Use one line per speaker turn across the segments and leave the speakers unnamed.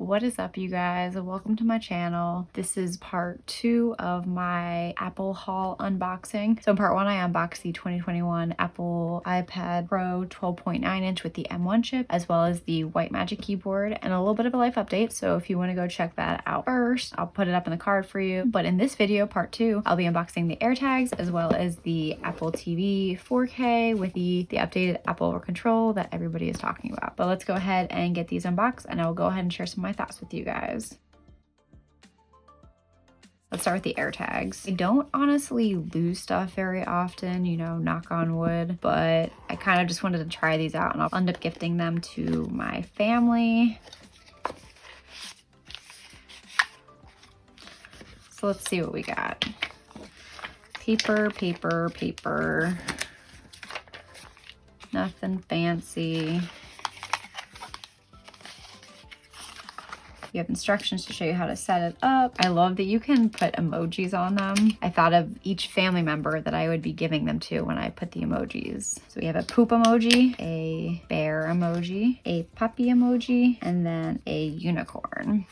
What is up, you guys? Welcome to my channel. This is part 2 of my Apple haul unboxing. So in part 1 I unboxed the 2021 Apple iPad Pro 12.9 inch with the M1 chip, as well as the white magic keyboard and a little bit of a life update. So if you want to go check that out first, I'll put it up in the card for you. But in this video, part 2, I'll be unboxing the AirTags as well as the Apple TV 4K with the updated Apple control that everybody is talking about. But let's go ahead and get these unboxed and I will go ahead and share some of my thoughts with you guys. Let's start with the AirTags. I don't honestly lose stuff very often, you know, knock on wood, but I kind of just wanted to try these out and I'll end up gifting them to my family. So let's see what we got. Paper, paper, paper. Nothing fancy. You have instructions to show you how to set it up. I love that you can put emojis on them. I thought of each family member that I would be giving them to when I put the emojis. So we have a poop emoji, a bear emoji, a puppy emoji, and then a unicorn.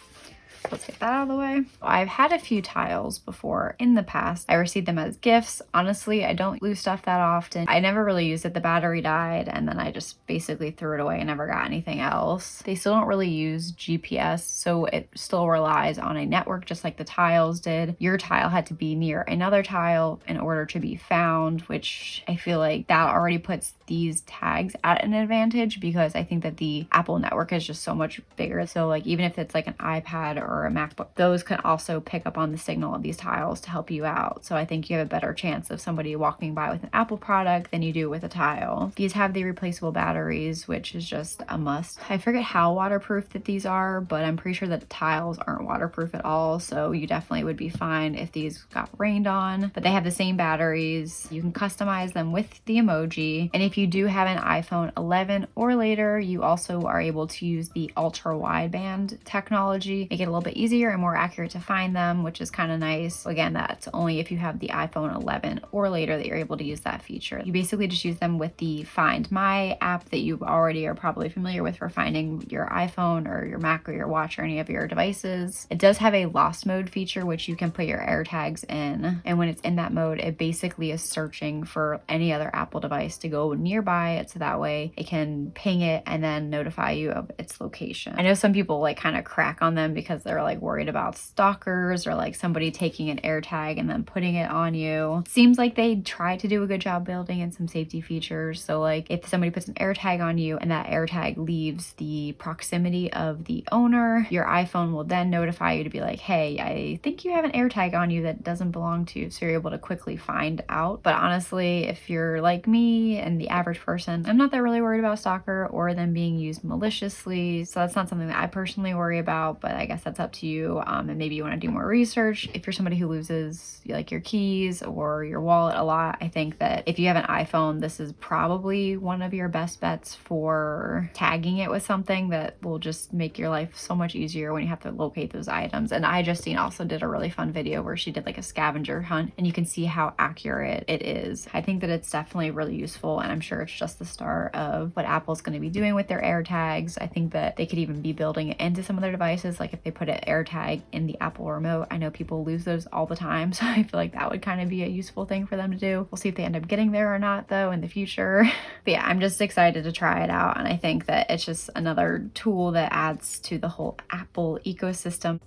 Let's get that out of the way. I've had a few tiles before in the past. I received them as gifts. Honestly, I don't lose stuff that often. I never really used it. The battery died and then I just basically threw it away and never got anything else. They still don't really use GPS, so it still relies on a network just like the tiles did. Your tile had to be near another tile in order to be found, which I feel like that already puts these tags at an advantage because I think that the Apple network is just so much bigger. So like even if it's like an iPad or a MacBook, those can also pick up on the signal of these tiles to help you out. So I think you have a better chance of somebody walking by with an Apple product than you do with a tile. These have the replaceable batteries, which is just a must. I forget how waterproof that these are, but I'm pretty sure that the tiles aren't waterproof at all. So you definitely would be fine if these got rained on, but they have the same batteries. You can customize them with the emoji. And if you do have an iPhone 11 or later, you also are able to use the ultra wideband technology, make it a little bit easier and more accurate to find them, which is kind of nice. Again, that's only if you have the iPhone 11 or later that you're able to use that feature. You basically just use them with the Find My app that you already are probably familiar with for finding your iPhone or your Mac or your watch or any of your devices. It does have a lost mode feature, which you can put your AirTags in. And when it's in that mode, it basically is searching for any other Apple device to go nearby it, so that way it can ping it and then notify you of its location. I know some people like kind of crack on them because they're like worried about stalkers or like somebody taking an AirTag and then putting it on you. Seems like they try to do a good job building in some safety features. So like if somebody puts an AirTag on you and that AirTag leaves the proximity of the owner, your iPhone will then notify you to be like, hey, I think you have an AirTag on you that doesn't belong to you. So you're able to quickly find out. But honestly, if you're like me and the average person, I'm not that really worried about stalker or them being used maliciously. So that's not something that I personally worry about, but I guess that's up to you. And maybe you want to do more research. If you're somebody who loses like your keys or your wallet a lot, I think that if you have an iPhone, this is probably one of your best bets for tagging it with something that will just make your life so much easier when you have to locate those items. And Justine also did a really fun video where she did like a scavenger hunt and you can see how accurate it is. I think that it's definitely really useful, and I'm sure it's just the start of what Apple's going to be doing with their AirTags. I think that they could even be building it into some of their devices, like if they put an AirTag in the Apple remote. I know people lose those all the time, so I feel like that would kind of be a useful thing for them to do. We'll see if they end up getting there or not though in the future. But yeah, I'm just excited to try it out, and I think that it's just another tool that adds to the whole Apple ecosystem.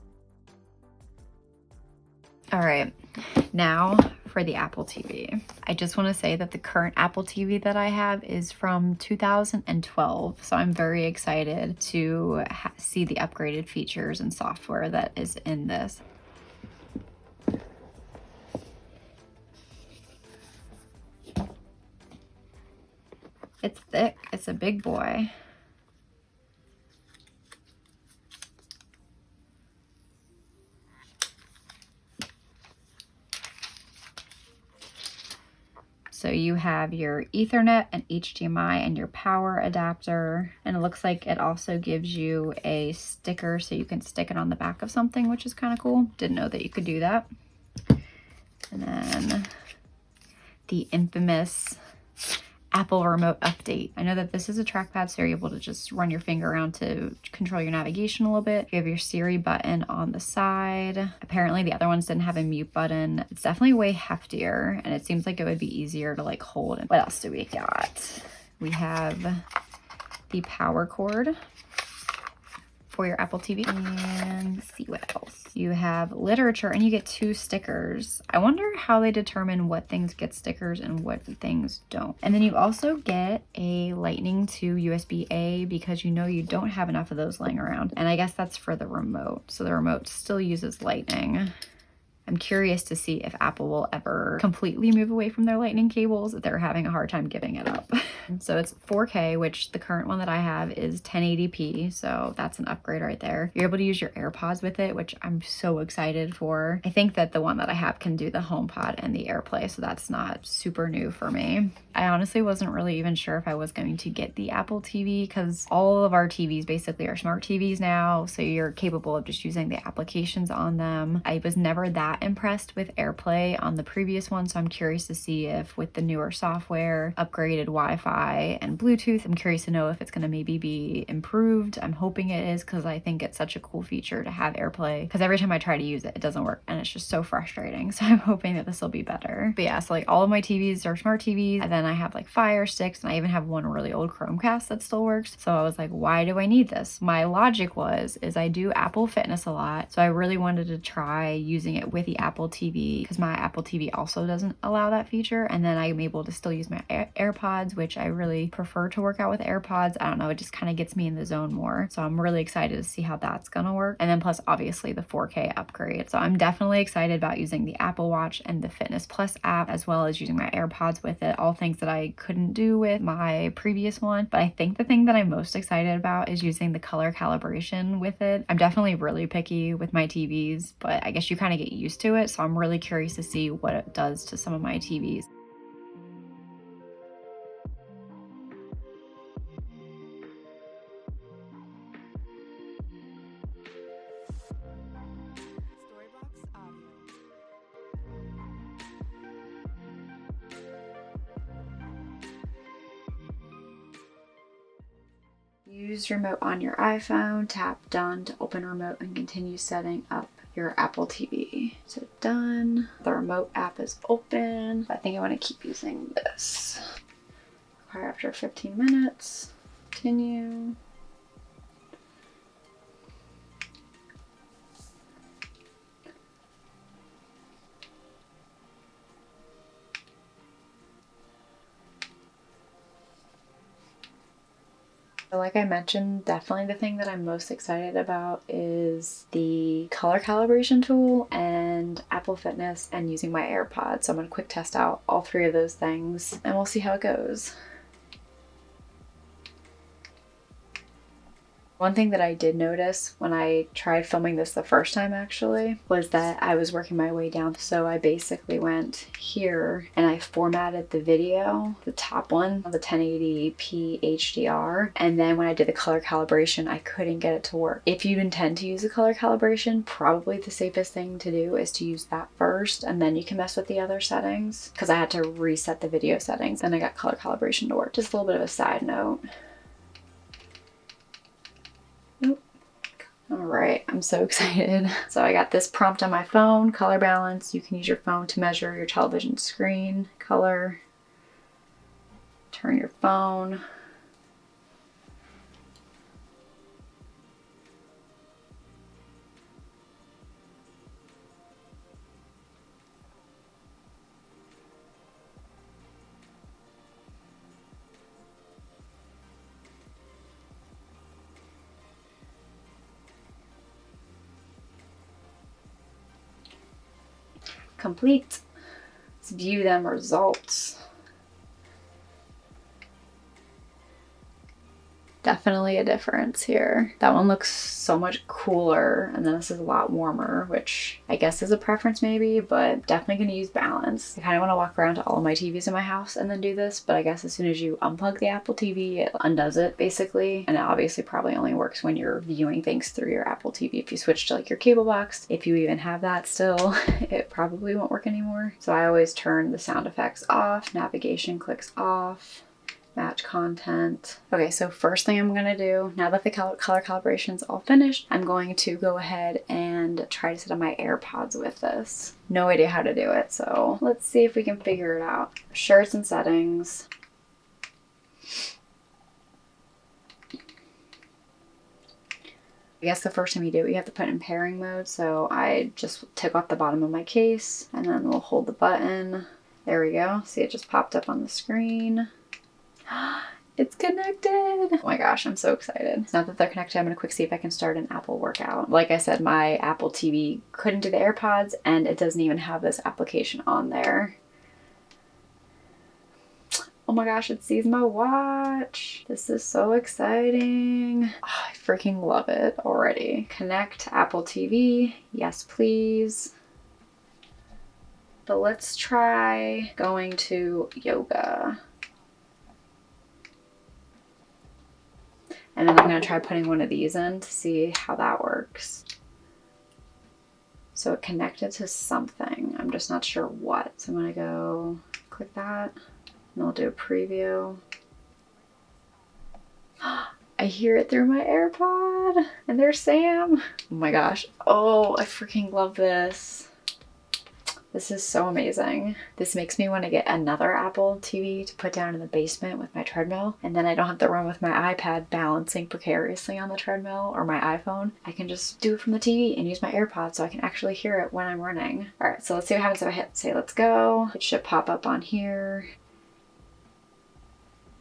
All right, now for the Apple TV. I just want to say that the current Apple TV that I have is from 2012, so I'm very excited to see the upgraded features and software that is in this. It's thick, it's a big boy. So you have your Ethernet and HDMI and your power adapter. And it looks like it also gives you a sticker so you can stick it on the back of something, which is kind of cool. Didn't know that you could do that. And then the infamous Apple remote update. I know that this is a trackpad, so you're able to just run your finger around to control your navigation a little bit. You have your Siri button on the side. Apparently the other ones didn't have a mute button. It's definitely way heftier, and it seems like it would be easier to like hold. What else do we got? We have the power cord for your Apple TV, and let's see what else. You have literature, and you get 2 stickers. I wonder how they determine what things get stickers and what things don't. And then you also get a Lightning to USB-A because you know you don't have enough of those laying around. And I guess that's for the remote. So the remote still uses Lightning. I'm curious to see if Apple will ever completely move away from their Lightning cables, if they're having a hard time giving it up. So it's 4K, which the current one that I have is 1080p, so that's an upgrade right there. You're able to use your AirPods with it, which I'm so excited for. I think that the one that I have can do the HomePod and the AirPlay, so that's not super new for me. I honestly wasn't really even sure if I was going to get the Apple TV because all of our TVs basically are smart TVs now, so you're capable of just using the applications on them. I was never that impressed with AirPlay on the previous one, so I'm curious to see if with the newer software, upgraded Wi-Fi, and Bluetooth, I'm curious to know if it's going to maybe be improved. I'm hoping it is because I think it's such a cool feature to have AirPlay, because every time I try to use it, it doesn't work and it's just so frustrating. So I'm hoping that this will be better. But yeah, so like all of my TVs are smart TVs, and then I have like Fire Sticks, and I even have one really old Chromecast that still works. So I was like, why do I need this? My logic is I do Apple Fitness a lot, so I really wanted to try using it with the Apple TV because my Apple TV also doesn't allow that feature, and then I'm able to still use my AirPods, which I really prefer to work out with AirPods. I don't know, it just kind of gets me in the zone more. So I'm really excited to see how that's gonna work. And then plus obviously the 4K upgrade. So I'm definitely excited about using the Apple Watch and the Fitness Plus app, as well as using my AirPods with it. All things that I couldn't do with my previous one. But I think the thing that I'm most excited about is using the color calibration with it. I'm definitely really picky with my TVs, but I guess you kind of get used to it. So I'm really curious to see what it does to some of my TVs. Use remote on your iPhone, tap done to open remote and continue setting up your Apple TV. So done. The remote app is open. I think I want to keep using this. After 15 minutes, continue. Like I mentioned, definitely the thing that I'm most excited about is the color calibration tool and Apple Fitness and using my AirPods. So I'm going to quick test out all 3 of those things and we'll see how it goes. One thing that I did notice when I tried filming this the first time actually was that I was working my way down. So I basically went here and I formatted the video, the top one, the 1080p HDR. And then when I did the color calibration, I couldn't get it to work. If you intend to use the color calibration, probably the safest thing to do is to use that first, and then you can mess with the other settings, because I had to reset the video settings and I got color calibration to work. Just a little bit of a side note. All right, I'm so excited. So I got this prompt on my phone, color balance. You can use your phone to measure your television screen color. Turn your phone. Complete. Let's view them results. Definitely a difference here. That one looks so much cooler, and then this is a lot warmer, which I guess is a preference maybe, but definitely gonna use balance. I kind of want to walk around to all of my TVs in my house and then do this, but I guess as soon as you unplug the Apple TV, it undoes it basically, and it obviously probably only works when you're viewing things through your Apple TV. If you switch to like your cable box, if you even have that still, it probably won't work anymore. So I always turn the sound effects off, navigation clicks off. match content. Okay, so first thing I'm gonna do, now that the color calibration's all finished, I'm going to go ahead and try to set up my AirPods with this. No idea how to do it, so let's see if we can figure it out. Sure, it's in settings. I guess the first time you do it, you have to put it in pairing mode, so I just took off the bottom of my case, and then we'll hold the button. There we go. See, it just popped up on the screen. It's connected! Oh my gosh, I'm so excited. Now that they're connected, I'm gonna quick see if I can start an Apple workout. Like I said, my Apple TV couldn't do the AirPods, and it doesn't even have this application on there. Oh my gosh, it sees my watch. This is so exciting. Oh, I freaking love it already. Connect Apple TV. Yes, please. But let's try going to yoga. And then I'm gonna try putting one of these in to see how that works. So it connected to something. I'm just not sure what. So I'm gonna go click that. And I'll do a preview. I hear it through my AirPod. And there's Sam. Oh my gosh. Oh, I freaking love this. This is so amazing. This makes me want to get another Apple TV to put down in the basement with my treadmill. And then I don't have to run with my iPad balancing precariously on the treadmill or my iPhone. I can just do it from the TV and use my AirPods so I can actually hear it when I'm running. All right, so let's see what happens if I hit say let's go. It should pop up on here.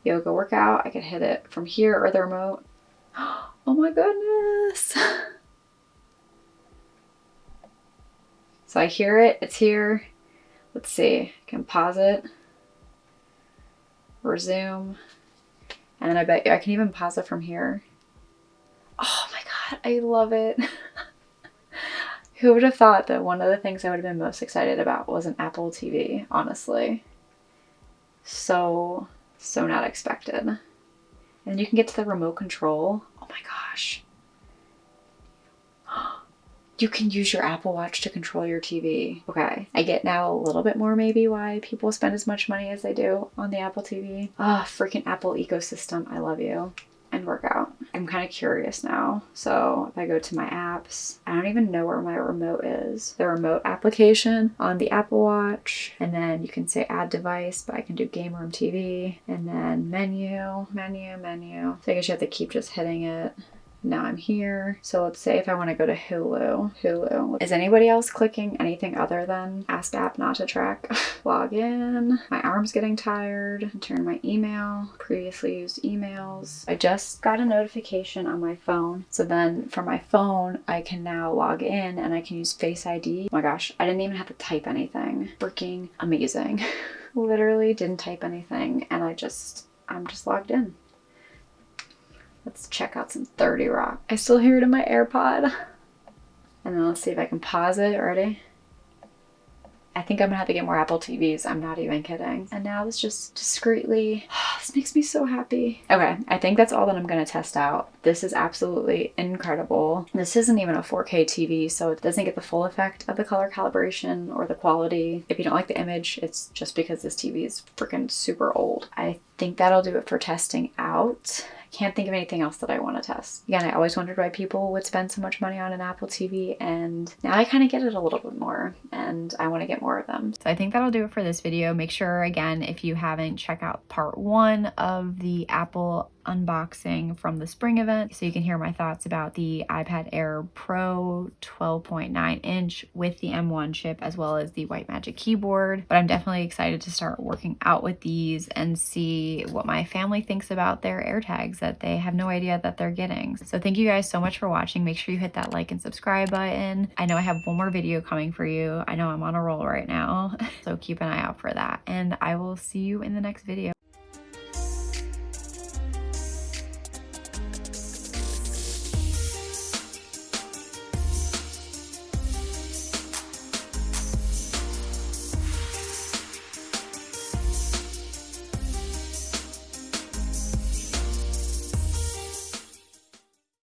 Yoga workout. I could hit it from here or the remote. Oh my goodness. So I hear it, it's here. Let's see, I can pause it, resume, and then I bet you I can even pause it from here. Oh my God, I love it. Who would have thought that one of the things I would have been most excited about was an Apple TV, honestly. So not expected. And you can get to the remote control. Oh my gosh. You can use your Apple Watch to control your TV. Okay, I get now a little bit more maybe why people spend as much money as they do on the Apple TV. Ah, freaking Apple ecosystem, I love you. And workout. I'm kind of curious now. So if I go to my apps, I don't even know where my remote is. The remote application on the Apple Watch, and then you can say add device, but I can do game room TV, and then menu. So I guess you have to keep just hitting it. Now I'm here. So let's say if I want to go to Hulu. Is anybody else clicking anything other than ask app not to track? Log in. My arm's getting tired. Turn my email. Previously used emails. I just got a notification on my phone. So then from my phone, I can now log in and I can use Face ID. Oh my gosh, I didn't even have to type anything. Freaking amazing. Literally didn't type anything and I'm just logged in. Let's check out some 30 Rock. I still hear it in my AirPod. And then let's see if I can pause it. Ready? I think I'm gonna have to get more Apple TVs. I'm not even kidding. And now this just discreetly, this makes me so happy. Okay, I think that's all that I'm gonna test out. This is absolutely incredible. This isn't even a 4K TV, so it doesn't get the full effect of the color calibration or the quality. If you don't like the image, it's just because this TV is freaking super old. I think that'll do it for testing out. Can't think of anything else that I want to test. Again, I always wondered why people would spend so much money on an Apple TV, and now I kind of get it a little bit more, and I want to get more of them. So I think that'll do it for this video. Make sure, again, if you haven't, check out part 1 of the Apple unboxing from the spring event so you can hear my thoughts about the iPad Air Pro 12.9 inch with the M1 chip as well as the White Magic keyboard. But I'm definitely excited to start working out with these and see what my family thinks about their AirTags that they have no idea that they're getting. So thank you guys so much for watching. Make sure you hit that like and subscribe button. I know I have one more video coming for you. I know I'm on a roll right now, so keep an eye out for that, and I will see you in the next video.